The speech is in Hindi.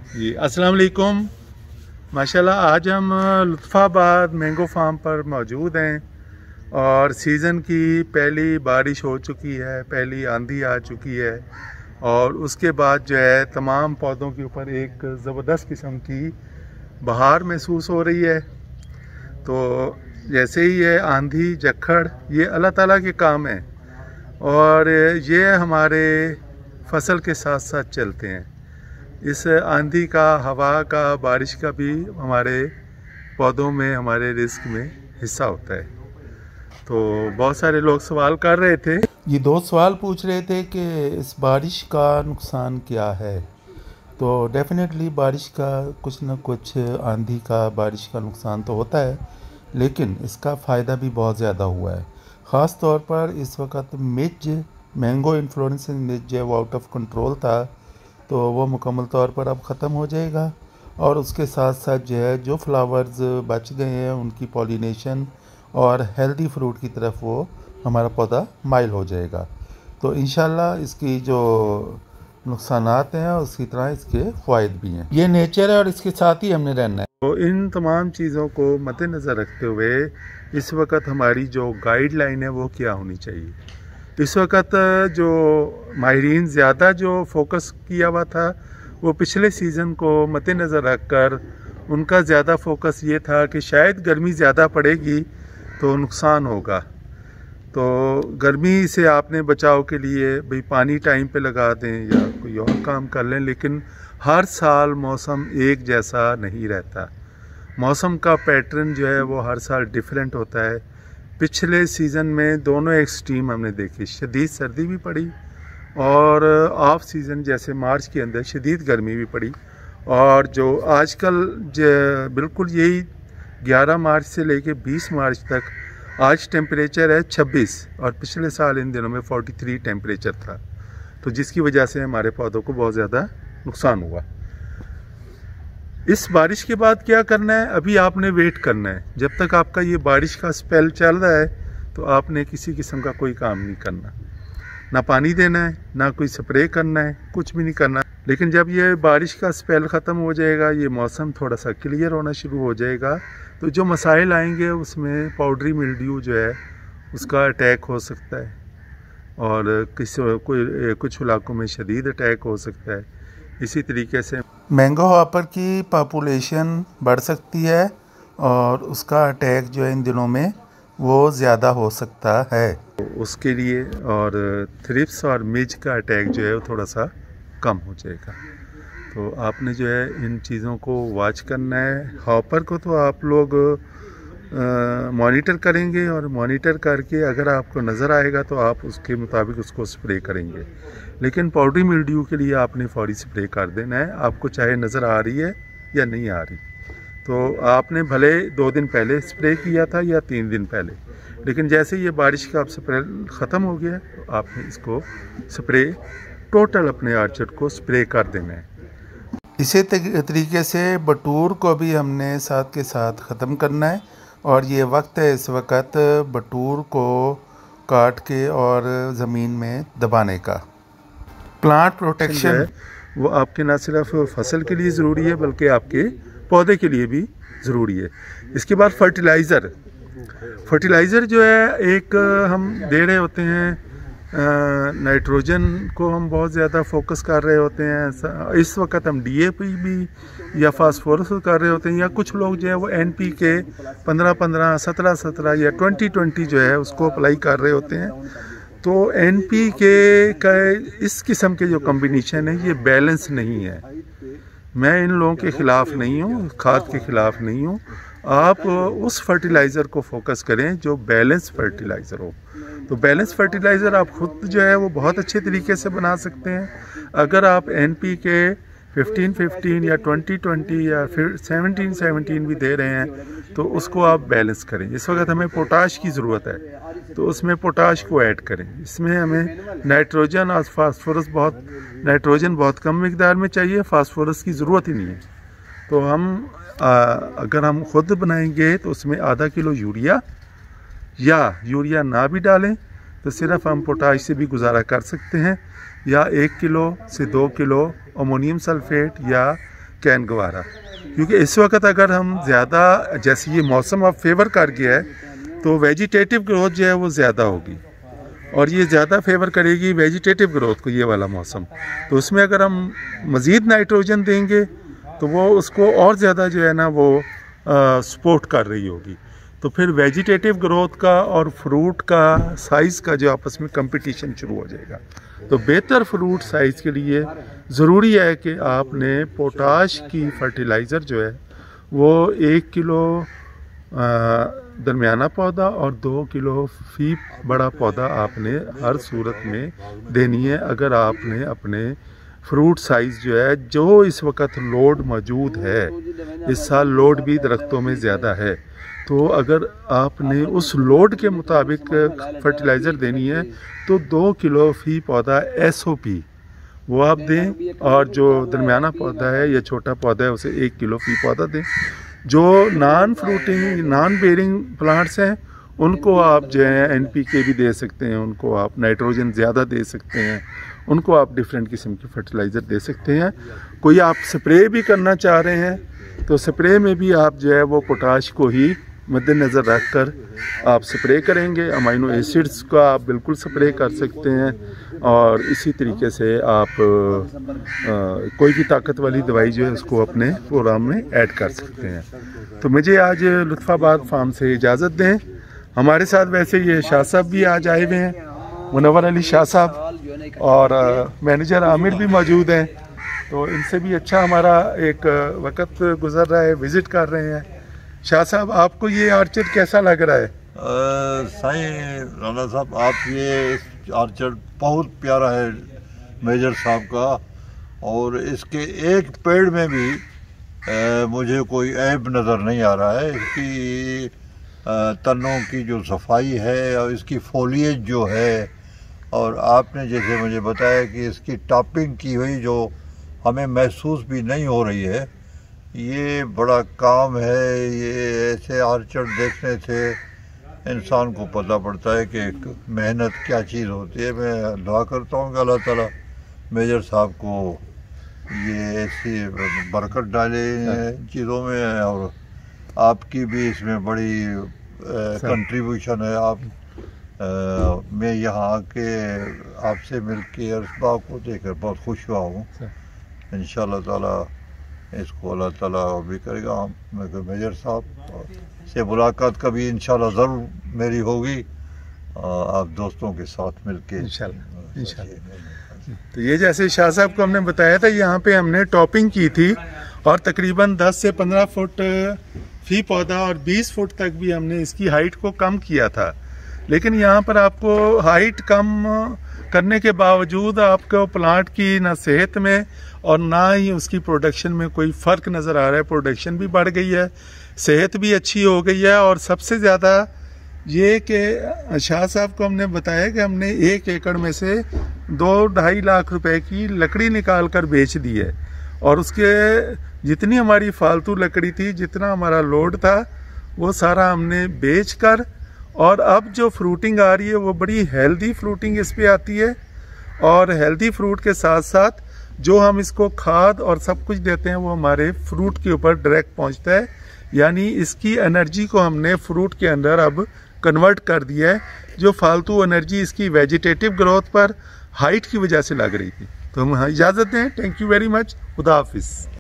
जी अस्सलाम वालेकुम। माशाल्लाह आज हम लुत्फ़ाबाद मैंगो फार्म पर मौजूद हैं और सीज़न की पहली बारिश हो चुकी है, पहली आंधी आ चुकी है और उसके बाद जो है तमाम पौधों के ऊपर एक ज़बरदस्त किस्म की बहार महसूस हो रही है। तो जैसे ही ये आंधी झक्खड़ ये अल्लाह ताला के काम है और ये हमारे फसल के साथ साथ चलते हैं। इस आंधी का, हवा का, बारिश का भी हमारे पौधों में, हमारे रिस्क में हिस्सा होता है। तो बहुत सारे लोग सवाल कर रहे थे, ये दो सवाल पूछ रहे थे कि इस बारिश का नुकसान क्या है। तो डेफिनेटली बारिश का कुछ न कुछ, आंधी का, बारिश का नुकसान तो होता है, लेकिन इसका फ़ायदा भी बहुत ज़्यादा हुआ है। ख़ास तौर पर इस वक्त मिर्च, मैंगो इन्फ्लोरेंसिंग मिर्च जो वो आउट ऑफ कंट्रोल था, तो वो मुकम्मल तौर पर अब ख़त्म हो जाएगा और उसके साथ साथ जो है जो फ्लावर्स बच गए हैं उनकी पॉलिनेशन और हेल्दी फ्रूट की तरफ वो हमारा पौधा माइल हो जाएगा। तो इंशाल्लाह इसकी जो नुकसानात हैं उसकी तरह इसके फ़ायदे भी हैं। ये नेचर है और इसके साथ ही हमने रहना है। तो इन तमाम चीज़ों को मद्देनज़र रखते हुए इस वक्त हमारी जो गाइडलाइन है वो क्या होनी चाहिए। इस वक्त जो माहिरीन ज़्यादा जो फोकस किया हुआ था वो पिछले सीज़न को मद्देनज़र रख कर उनका ज़्यादा फोकस ये था कि शायद गर्मी ज़्यादा पड़ेगी तो नुकसान होगा। तो गर्मी से आपने बचाव के लिए भाई पानी टाइम पे लगा दें या कोई और काम कर लें, लेकिन हर साल मौसम एक जैसा नहीं रहता। मौसम का पैटर्न जो है वो हर साल डिफरेंट होता है। पिछले सीज़न में दोनों एक्सट्रीम हमने देखे, शदीद सर्दी भी पड़ी और ऑफ सीज़न जैसे मार्च के अंदर शदीद गर्मी भी पड़ी। और जो आजकल बिल्कुल यही 11 मार्च से लेके 20 मार्च तक आज टेम्परेचर है 26 और पिछले साल इन दिनों में 43 टेम्परेचर था, तो जिसकी वजह से हमारे पौधों को बहुत ज़्यादा नुकसान हुआ। इस बारिश के बाद क्या करना है, अभी आपने वेट करना है। जब तक आपका ये बारिश का स्पेल चल रहा है तो आपने किसी किस्म का कोई काम नहीं करना, ना पानी देना है, ना कोई स्प्रे करना है, कुछ भी नहीं करना। लेकिन जब ये बारिश का स्पेल ख़त्म हो जाएगा, ये मौसम थोड़ा सा क्लियर होना शुरू हो जाएगा, तो जो मसाइल आएंगे उसमें पाउडरी मिल्ड्यू जो है उसका अटैक हो सकता है और कुछ इलाकों में शदीद अटैक हो सकता है। इसी तरीके से मैंगो हॉपर की पॉपुलेशन बढ़ सकती है और उसका अटैक जो है इन दिनों में वो ज़्यादा हो सकता है। उसके लिए और थ्रिप्स और मिज का अटैक जो है वो थोड़ा सा कम हो जाएगा। तो आपने जो है इन चीज़ों को वॉच करना है। हॉपर को तो आप लोग मॉनिटर करेंगे और मॉनिटर करके अगर आपको नज़र आएगा तो आप उसके मुताबिक उसको स्प्रे करेंगे। लेकिन पाउडरी मिल्ड्यू के लिए आपने फौरी स्प्रे कर देना है, आपको चाहे नज़र आ रही है या नहीं आ रही। तो आपने भले 2 दिन पहले स्प्रे किया था या 3 दिन पहले, लेकिन जैसे ये बारिश का अब स्प्रे ख़त्म हो गया तो आपने इसको स्प्रे टोटल अपने आर्चर्ड को स्प्रे कर देना है। इसी तरीके से बटूर को भी हमने साथ के साथ ख़त्म करना है और ये वक्त है इस वक्त बटूर को काट के और ज़मीन में दबाने का। प्लांट प्रोटेक्शन वो आपके ना सिर्फ फसल के लिए ज़रूरी है बल्कि आपके पौधे के लिए भी ज़रूरी है। इसके बाद फर्टिलाइज़र जो है एक हम दे रहे होते हैं, नाइट्रोजन को हम बहुत ज़्यादा फोकस कर रहे होते हैं। इस वक्त हम DAP भी या फास्फोरस कर रहे होते हैं, या कुछ लोग जो है वो NPK 15-15, 17-17 या 20-20 जो है उसको अप्लाई कर रहे होते हैं। तो NPK का इस किस्म के जो कम्बिनेशन है ये बैलेंस नहीं है। मैं इन लोगों के ख़िलाफ़ नहीं हूँ, खाद के ख़िलाफ़ नहीं हूँ। आप उस फर्टिलाइज़र को फोकस करें जो बैलेंस फर्टिलाइज़र हो। तो बैलेंस फर्टिलाइज़र आप खुद जो है वो बहुत अच्छे तरीके से बना सकते हैं। अगर आप NPK 15-15 या 20-20 या फिर 17-17 भी दे रहे हैं तो उसको आप बैलेंस करें। इस वक्त हमें पोटाश की ज़रूरत है तो उसमें पोटाश को ऐड करें। इसमें हमें नाइट्रोजन और फास्फोरस नाइट्रोजन बहुत कम मिकदार में चाहिए, फास्फोरस की ज़रूरत ही नहीं है। तो अगर हम खुद बनाएंगे तो उसमें आधा किलो यूरिया ना भी डालें तो सिर्फ हम पोटाश से भी गुजारा कर सकते हैं, या 1 किलो से 2 किलो अमोनियम सल्फेट या कैन गवारा। क्योंकि इस वक्त अगर हम ज़्यादा, जैसे ये मौसम अब फेवर कर गया है, तो वेजिटेटिव ग्रोथ जो है वो ज़्यादा होगी और ये ज़्यादा फेवर करेगी वेजिटेटिव ग्रोथ को, ये वाला मौसम। तो उसमें अगर हम मज़ीद नाइट्रोजन देंगे तो वो उसको और ज़्यादा जो है ना वो सपोर्ट कर रही होगी। तो फिर वेजिटेटिव ग्रोथ का और फ्रूट का साइज़ का जो आपस में कंपटीशन शुरू हो जाएगा। तो बेहतर फ्रूट साइज़ के लिए ज़रूरी है कि आपने पोटाश की फर्टिलाइज़र जो है वो 1 किलो दरमियाना पौधा और 2 किलो फी बड़ा पौधा आपने हर सूरत में देनी है। अगर आपने अपने फ्रूट साइज़ जो है, जो इस वक्त लोड मौजूद है, इस साल लोड भी दरख्तों में ज़्यादा है, तो अगर आपने उस लोड के मुताबिक फर्टिलाइज़र देनी है तो 2 किलो फी पौधा SOP वो आप दें, और जो दरमियाना पौधा है या छोटा पौधा है उसे 1 किलो फी पौधा दें। जो non fruiting non bearing plants हैं उनको आप जो है NPK भी दे सकते हैं, उनको आप नाइट्रोजन ज़्यादा दे सकते हैं, उनको आप डिफरेंट किस्म की फर्टिलाइज़र दे सकते हैं। कोई आप स्प्रे भी करना चाह रहे हैं तो स्प्रे में भी आप जो है वो पोटाश को ही मद्देनज़र रख कर आप स्प्रे करेंगे। अमाइनो एसिड्स का आप बिल्कुल स्प्रे कर सकते हैं, और इसी तरीके से आप कोई भी ताकत वाली दवाई जो है उसको अपने प्रोग्राम में ऐड कर सकते हैं। तो मुझे आज लुत्फ़ाबाद फार्म से इजाज़त दें। हमारे साथ वैसे ये शाह साहब भी आज आए हुए हैं, मुनव्वर अली शाह साहब, और मैनेजर आमिर भी मौजूद हैं। तो इनसे भी अच्छा हमारा एक वक्त गुजर रहा है, विज़िट कर रहे हैं। शाह साहब, आपको ये आर्चर्ड कैसा लग रहा है? साईं राणा साहब, आप ये आर्चर्ड बहुत प्यारा है मेजर साहब का, और इसके एक पेड़ में भी मुझे कोई ऐब नज़र नहीं आ रहा है। इसकी तनों की जो सफाई है और इसकी फोलिएज जो है, और आपने जैसे मुझे बताया कि इसकी टॉपिंग की हुई जो हमें महसूस भी नहीं हो रही है, ये बड़ा काम है। ये ऐसे आर्चर्ड देखने से इंसान को पता पड़ता है कि मेहनत क्या चीज़ होती है। मैं दुआ करता हूँ कि अल्लाह ताला मेजर साहब को ये ऐसी बरकत डाले इन चीज़ों में, और आपकी भी इसमें बड़ी कंट्रीब्यूशन है। आप मैं यहाँ आके आपसे मिल के और इस बात को देखकर बहुत खुश हुआ हूँ। इंशाअल्लाह ताला इसको अल्लाह ताला भी करेगा। मेजर साहब से मुलाकात कभी इंशाल्लाह ज़रूर मेरी होगी, आप दोस्तों के साथ मिलके इंशाल्लाह। तो ये जैसे शाह साहब को हमने बताया था, यहाँ पे हमने टॉपिंग की थी और तकरीबन 10 से 15 फुट फी पौधा और 20 फुट तक भी हमने इसकी हाइट को कम किया था। लेकिन यहाँ पर आपको हाइट कम करने के बावजूद आपको प्लांट की ना सेहत में और ना ही उसकी प्रोडक्शन में कोई फ़र्क नज़र आ रहा है। प्रोडक्शन भी बढ़ गई है, सेहत भी अच्छी हो गई है, और सबसे ज़्यादा ये कि शाह साहब को हमने बताया कि हमने 1 एकड़ में से 2-2.5 लाख रुपए की लकड़ी निकाल कर बेच दी है, और उसके जितनी हमारी फालतू लकड़ी थी, जितना हमारा लोड था, वो सारा हमने बेच कर, और अब जो फ्रूटिंग आ रही है वो बड़ी हेल्दी फ्रूटिंग इस पे आती है। और हेल्दी फ्रूट के साथ साथ जो हम इसको खाद और सब कुछ देते हैं वो हमारे फ्रूट के ऊपर डायरेक्ट पहुंचता है। यानी इसकी एनर्जी को हमने फ्रूट के अंदर अब कन्वर्ट कर दिया है, जो फालतू एनर्जी इसकी वेजिटेटिव ग्रोथ पर हाइट की वजह से लग रही थी। तो हम इजाज़त दें। Thank you very much. खुदा हाफिज़।